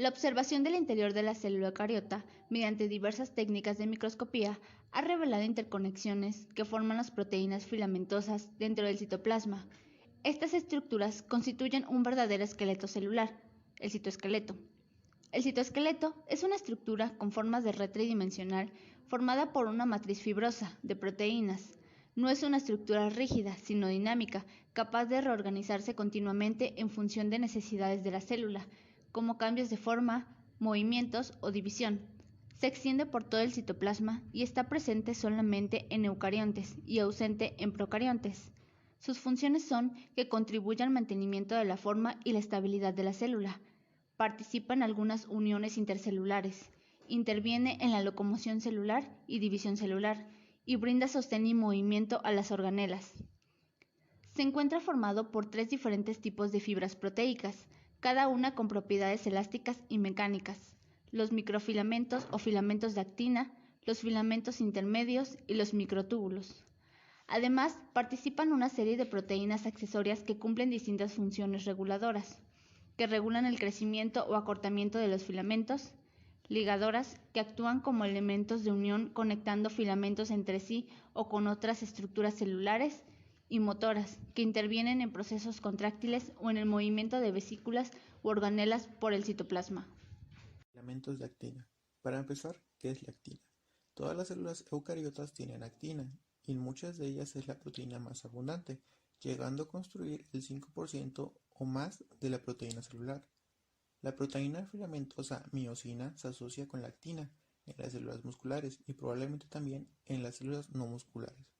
La observación del interior de la célula eucariota, mediante diversas técnicas de microscopía, ha revelado interconexiones que forman las proteínas filamentosas dentro del citoplasma. Estas estructuras constituyen un verdadero esqueleto celular, el citoesqueleto. El citoesqueleto es una estructura con formas de red tridimensional formada por una matriz fibrosa de proteínas. No es una estructura rígida, sino dinámica, capaz de reorganizarse continuamente en función de necesidades de la célula, como cambios de forma, movimientos o división. Se extiende por todo el citoplasma y está presente solamente en eucariontes y ausente en procariontes. Sus funciones son que contribuye al mantenimiento de la forma y la estabilidad de la célula. Participa en algunas uniones intercelulares, interviene en la locomoción celular y división celular, y brinda sostén y movimiento a las organelas. Se encuentra formado por 3 diferentes tipos de fibras proteicas, cada una con propiedades elásticas y mecánicas: los microfilamentos o filamentos de actina, los filamentos intermedios y los microtúbulos. Además, participan una serie de proteínas accesorias que cumplen distintas funciones reguladoras, que regulan el crecimiento o acortamiento de los filamentos, ligadoras, que actúan como elementos de unión conectando filamentos entre sí o con otras estructuras celulares, y motoras, que intervienen en procesos contráctiles o en el movimiento de vesículas u organelas por el citoplasma. Filamentos de actina. Para empezar, ¿qué es la actina? Todas las células eucariotas tienen actina, y en muchas de ellas es la proteína más abundante, llegando a construir el 5% o más de la proteína celular. La proteína filamentosa miosina se asocia con la actina en las células musculares y probablemente también en las células no musculares.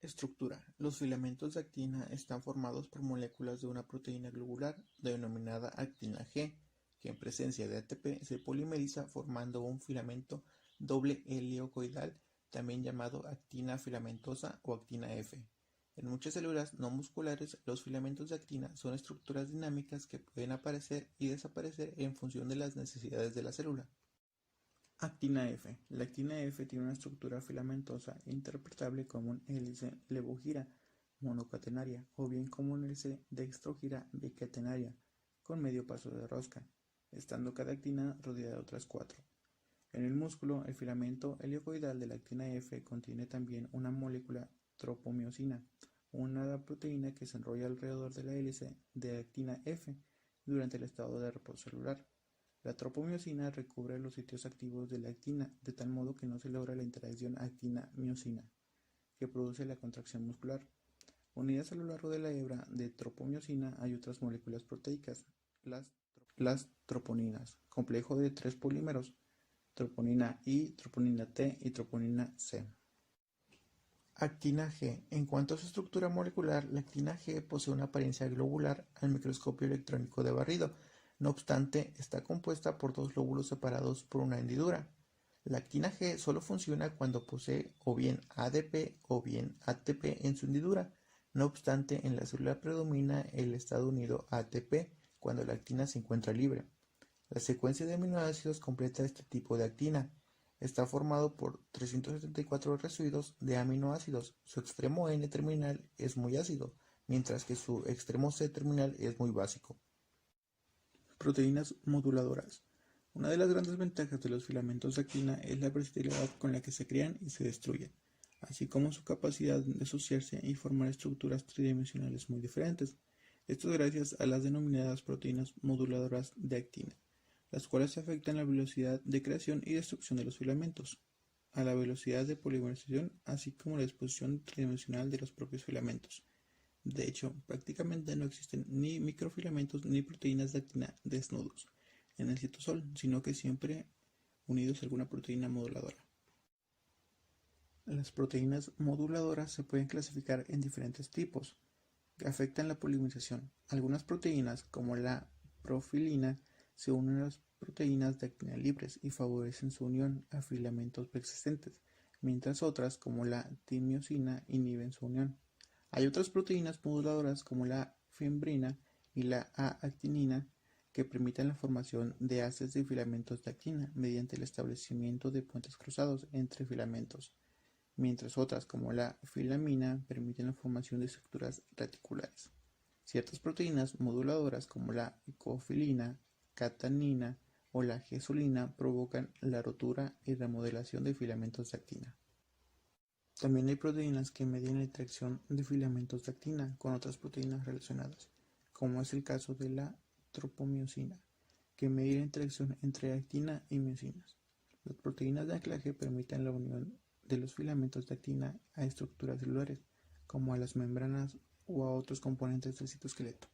Estructura. Los filamentos de actina están formados por moléculas de una proteína globular denominada actina G, que en presencia de ATP se polimeriza formando un filamento doble helicoidal, también llamado actina filamentosa o actina F. En muchas células no musculares, los filamentos de actina son estructuras dinámicas que pueden aparecer y desaparecer en función de las necesidades de la célula. Actina F. La actina F tiene una estructura filamentosa interpretable como un hélice levogira monocatenaria o bien como un hélice dextrogira bicatenaria con medio paso de rosca, estando cada actina rodeada de otras 4. En el músculo, el filamento helicoidal de la actina F contiene también una molécula tropomiosina, una proteína que se enrolla alrededor de la hélice de actina F durante el estado de reposo celular. La tropomiosina recubre los sitios activos de la actina, de tal modo que no se logra la interacción actina-miosina, que produce la contracción muscular. Unidas a lo largo de la hebra de tropomiosina hay otras moléculas proteicas, las troponinas, complejo de 3 polímeros, troponina I, troponina T y troponina C. Actina G. En cuanto a su estructura molecular, la actina G posee una apariencia globular al microscopio electrónico de barrido. No obstante, está compuesta por 2 lóbulos separados por una hendidura. La actina G solo funciona cuando posee o bien ADP o bien ATP en su hendidura. No obstante, en la célula predomina el estado unido ATP cuando la actina se encuentra libre. La secuencia de aminoácidos completa este tipo de actina. Está formado por 374 residuos de aminoácidos. Su extremo N terminal es muy ácido, mientras que su extremo C terminal es muy básico. Proteínas moduladoras. Una de las grandes ventajas de los filamentos de actina es la versatilidad con la que se crean y se destruyen, así como su capacidad de asociarse y formar estructuras tridimensionales muy diferentes. Esto es gracias a las denominadas proteínas moduladoras de actina, las cuales afectan la velocidad de creación y destrucción de los filamentos, a la velocidad de polimerización, así como la disposición tridimensional de los propios filamentos. De hecho, prácticamente no existen ni microfilamentos ni proteínas de actina desnudos en el citosol, sino que siempre unidos a alguna proteína moduladora. Las proteínas moduladoras se pueden clasificar en diferentes tipos que afectan la polimerización. Algunas proteínas, como la profilina, se unen a las proteínas de actina libres y favorecen su unión a filamentos persistentes, mientras otras, como la timiosina, inhiben su unión. Hay otras proteínas moduladoras como la fimbrina y la A-actinina que permiten la formación de haces de filamentos de actina mediante el establecimiento de puentes cruzados entre filamentos, mientras otras como la filamina permiten la formación de estructuras reticulares. Ciertas proteínas moduladoras como la cofilina, catanina o la gesolina provocan la rotura y remodelación de filamentos de actina. También hay proteínas que median la interacción de filamentos de actina con otras proteínas relacionadas, como es el caso de la tropomiosina, que mide la interacción entre actina y miosinas. Las proteínas de anclaje permiten la unión de los filamentos de actina a estructuras celulares, como a las membranas o a otros componentes del citoesqueleto.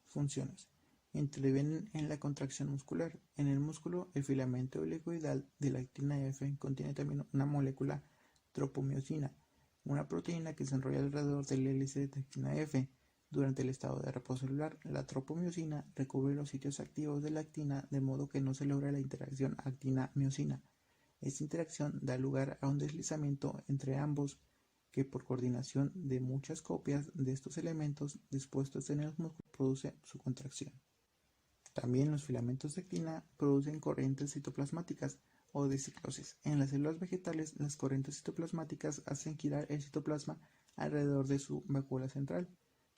Funciones. Intervienen en la contracción muscular. En el músculo, el filamento helicoidal de la actina F contiene también una molécula tropomiosina, una proteína que se enrolla alrededor del hélice de actina F. Durante el estado de reposo celular, la tropomiosina recubre los sitios activos de la actina de modo que no se logra la interacción actina-miosina. Esta interacción da lugar a un deslizamiento entre ambos que por coordinación de muchas copias de estos elementos dispuestos en el músculo produce su contracción. También los filamentos de actina producen corrientes citoplasmáticas o de ciclosis. En las células vegetales, las corrientes citoplasmáticas hacen girar el citoplasma alrededor de su vacuola central.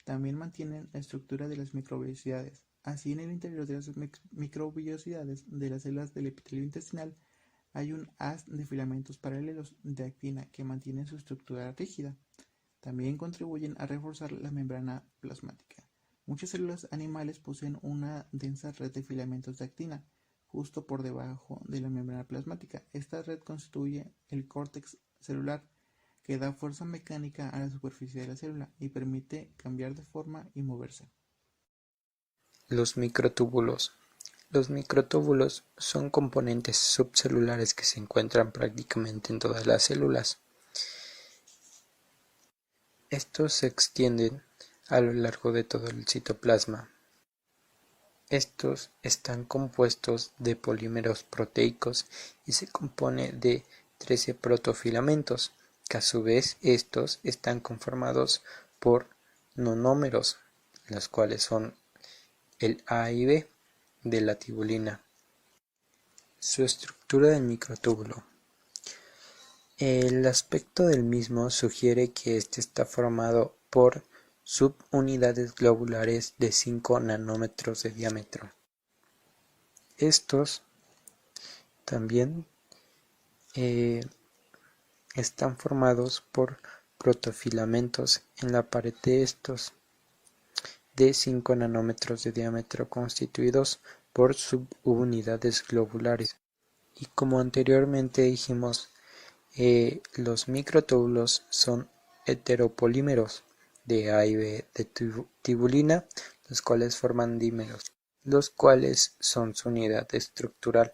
También mantienen la estructura de las microvellosidades. Así, en el interior de las microvellosidades de las células del epitelio intestinal hay un haz de filamentos paralelos de actina que mantienen su estructura rígida. También contribuyen a reforzar la membrana plasmática. Muchas células animales poseen una densa red de filamentos de actina justo por debajo de la membrana plasmática. Esta red constituye el córtex celular, que da fuerza mecánica a la superficie de la célula y permite cambiar de forma y moverse. Los microtúbulos. Los microtúbulos son componentes subcelulares que se encuentran prácticamente en todas las células. Estos se extienden a lo largo de todo el citoplasma. Estos están compuestos de polímeros proteicos y se compone de 13 protofilamentos, que a su vez estos están conformados por nonómeros, los cuales son el A y B de la tibulina. Su estructura del microtúbulo. El aspecto del mismo sugiere que este está formado por subunidades globulares de 5 nanómetros de diámetro. Estos también están formados por protofilamentos en la pared de estos de 5 nanómetros de diámetro constituidos por subunidades globulares. Y como anteriormente dijimos, los microtúbulos son heteropolímeros de A y B de tibulina, los cuales forman dímeros, los cuales son su unidad estructural.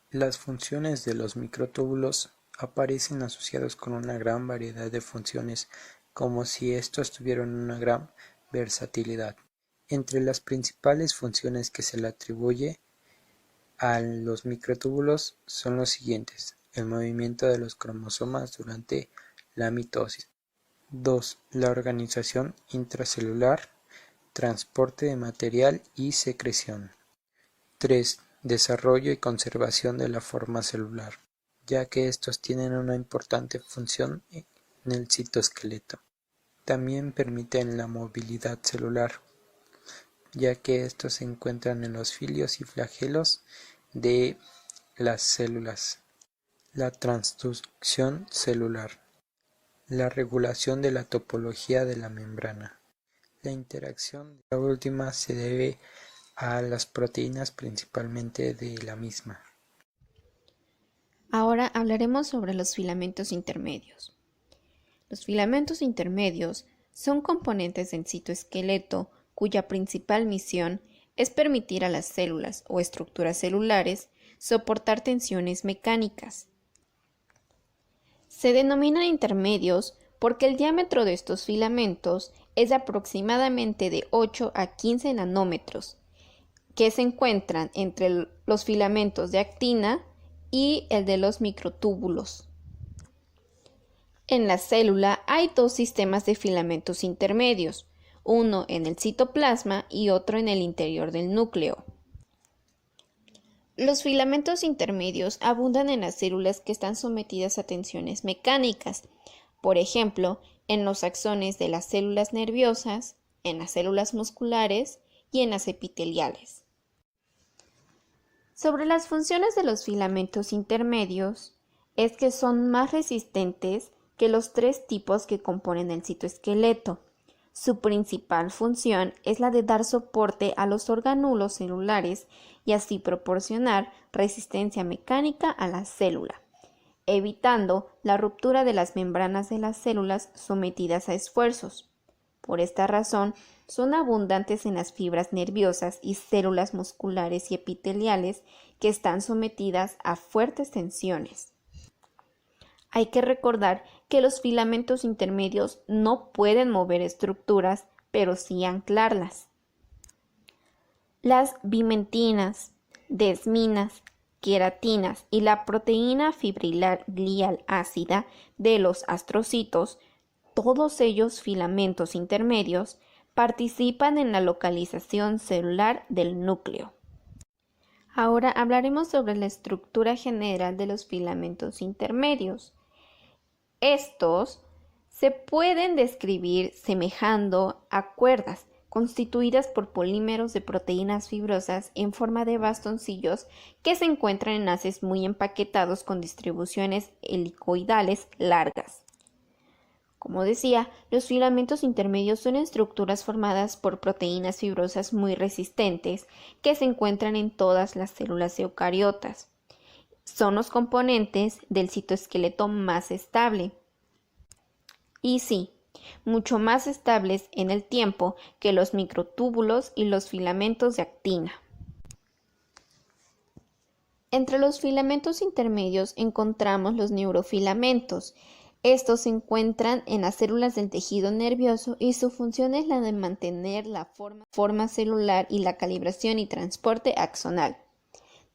Las funciones de los microtúbulos aparecen asociados con una gran variedad de funciones, como si estos tuvieran una gran versatilidad. Entre las principales funciones que se le atribuye a los microtúbulos son los siguientes: el movimiento de los cromosomas durante la mitosis. 2. La organización intracelular, transporte de material y secreción. 3. Desarrollo y conservación de la forma celular, ya que estos tienen una importante función en el citoesqueleto. También permiten la movilidad celular, ya que estos se encuentran en los filios y flagelos de las células. La transducción celular, la regulación de la topología de la membrana. La interacción de la última se debe a las proteínas, principalmente de la misma. Ahora hablaremos sobre los filamentos intermedios. Los filamentos intermedios son componentes del citoesqueleto cuya principal misión es permitir a las células o estructuras celulares soportar tensiones mecánicas. Se denominan intermedios porque el diámetro de estos filamentos es aproximadamente de 8 a 15 nanómetros, que se encuentran entre los filamentos de actina y el de los microtúbulos. En la célula hay dos sistemas de filamentos intermedios, uno en el citoplasma y otro en el interior del núcleo. Los filamentos intermedios abundan en las células que están sometidas a tensiones mecánicas, por ejemplo, en los axones de las células nerviosas, en las células musculares y en las epiteliales. Sobre las funciones de los filamentos intermedios, es que son más resistentes que los tres tipos que componen el citoesqueleto. Su principal función es la de dar soporte a los orgánulos celulares y así proporcionar resistencia mecánica a la célula, evitando la ruptura de las membranas de las células sometidas a esfuerzos. Por esta razón, son abundantes en las fibras nerviosas y células musculares y epiteliales que están sometidas a fuertes tensiones. Hay que recordar que los filamentos intermedios no pueden mover estructuras, pero sí anclarlas. Las bimentinas, desminas, queratinas y la proteína fibrilar glial ácida de los astrocitos, todos ellos filamentos intermedios, participan en la localización celular del núcleo. Ahora hablaremos sobre la estructura general de los filamentos intermedios. Estos se pueden describir semejando a cuerdas constituidas por polímeros de proteínas fibrosas en forma de bastoncillos que se encuentran en haces muy empaquetados con distribuciones helicoidales largas. Como decía, los filamentos intermedios son estructuras formadas por proteínas fibrosas muy resistentes que se encuentran en todas las células eucariotas. Son los componentes del citoesqueleto más estable. Y sí, mucho más estables en el tiempo que los microtúbulos y los filamentos de actina. Entre los filamentos intermedios encontramos los neurofilamentos. Estos se encuentran en las células del tejido nervioso y su función es la de mantener la forma celular y la calibración y transporte axonal.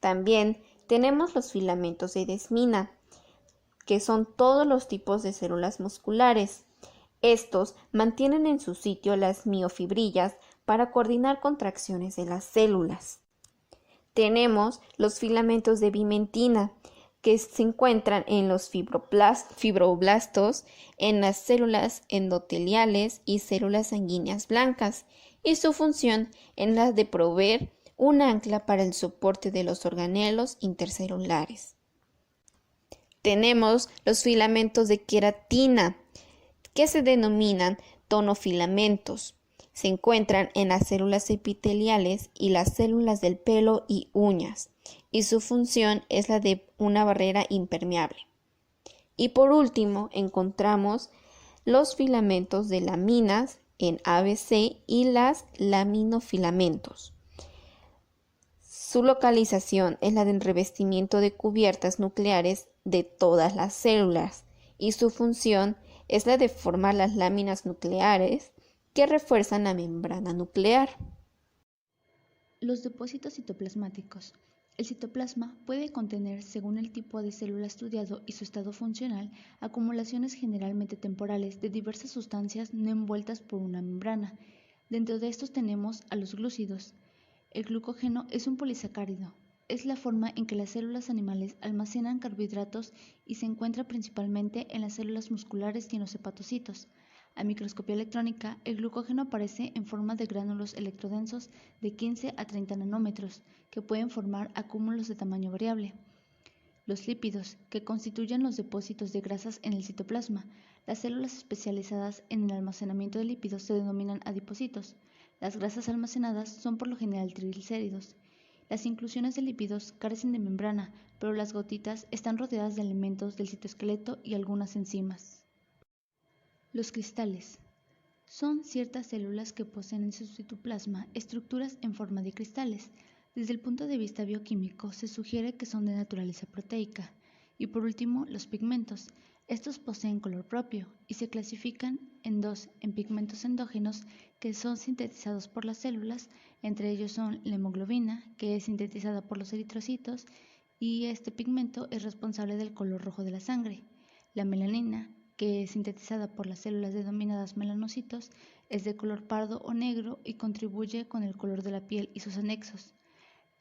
También tenemos los filamentos de desmina, que son todos los tipos de células musculares. Estos mantienen en su sitio las miofibrillas para coordinar contracciones de las células. Tenemos los filamentos de bimentina, que se encuentran en los fibroblastos, en las células endoteliales y células sanguíneas blancas, y su función es la de proveer un ancla para el soporte de los organelos intercelulares. Tenemos los filamentos de queratina, que se denominan tonofilamentos. Se encuentran en las células epiteliales y las células del pelo y uñas, y su función es la de una barrera impermeable. Y por último, encontramos los filamentos de laminas en ABC y las laminofilamentos. Su localización es la del revestimiento de cubiertas nucleares de todas las células, y su función es la de formar las láminas nucleares que refuerzan la membrana nuclear. Los depósitos citoplasmáticos. El citoplasma puede contener, según el tipo de célula estudiado y su estado funcional, acumulaciones generalmente temporales de diversas sustancias no envueltas por una membrana. Dentro de estos tenemos a los glúcidos. El glucógeno es un polisacárido. Es la forma en que las células animales almacenan carbohidratos y se encuentra principalmente en las células musculares y en los hepatocitos. A microscopía electrónica, el glucógeno aparece en forma de gránulos electrodensos de 15 a 30 nanómetros, que pueden formar acúmulos de tamaño variable. Los lípidos, que constituyen los depósitos de grasas en el citoplasma. Las células especializadas en el almacenamiento de lípidos se denominan adipocitos. Las grasas almacenadas son por lo general triglicéridos. Las inclusiones de lípidos carecen de membrana, pero las gotitas están rodeadas de elementos del citoesqueleto y algunas enzimas. Los cristales son ciertas células que poseen en su citoplasma estructuras en forma de cristales. Desde el punto de vista bioquímico, se sugiere que son de naturaleza proteica. Y por último, los pigmentos. Estos poseen color propio y se clasifican en dos, en pigmentos endógenos que son sintetizados por las células, entre ellos son la hemoglobina, que es sintetizada por los eritrocitos, y este pigmento es responsable del color rojo de la sangre. La melanina, que es sintetizada por las células denominadas melanocitos, es de color pardo o negro y contribuye con el color de la piel y sus anexos.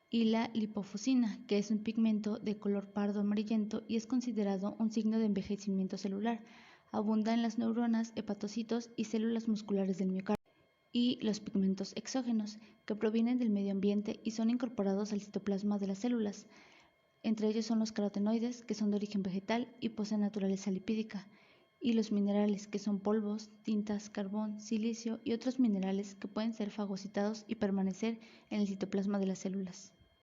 Y la lipofuscina, que es un pigmento de color pardo amarillento y es considerado un signo de envejecimiento celular. Abunda en las neuronas, hepatocitos y células musculares del miocardio. y los pigmentos exógenos, que provienen del medio ambiente y son incorporados al citoplasma de las células. Entre ellos son los carotenoides, que son de origen vegetal y poseen naturaleza lipídica, y los minerales, que son polvos, tintas, carbón, silicio y otros minerales que pueden ser fagocitados y permanecer en el citoplasma de las células.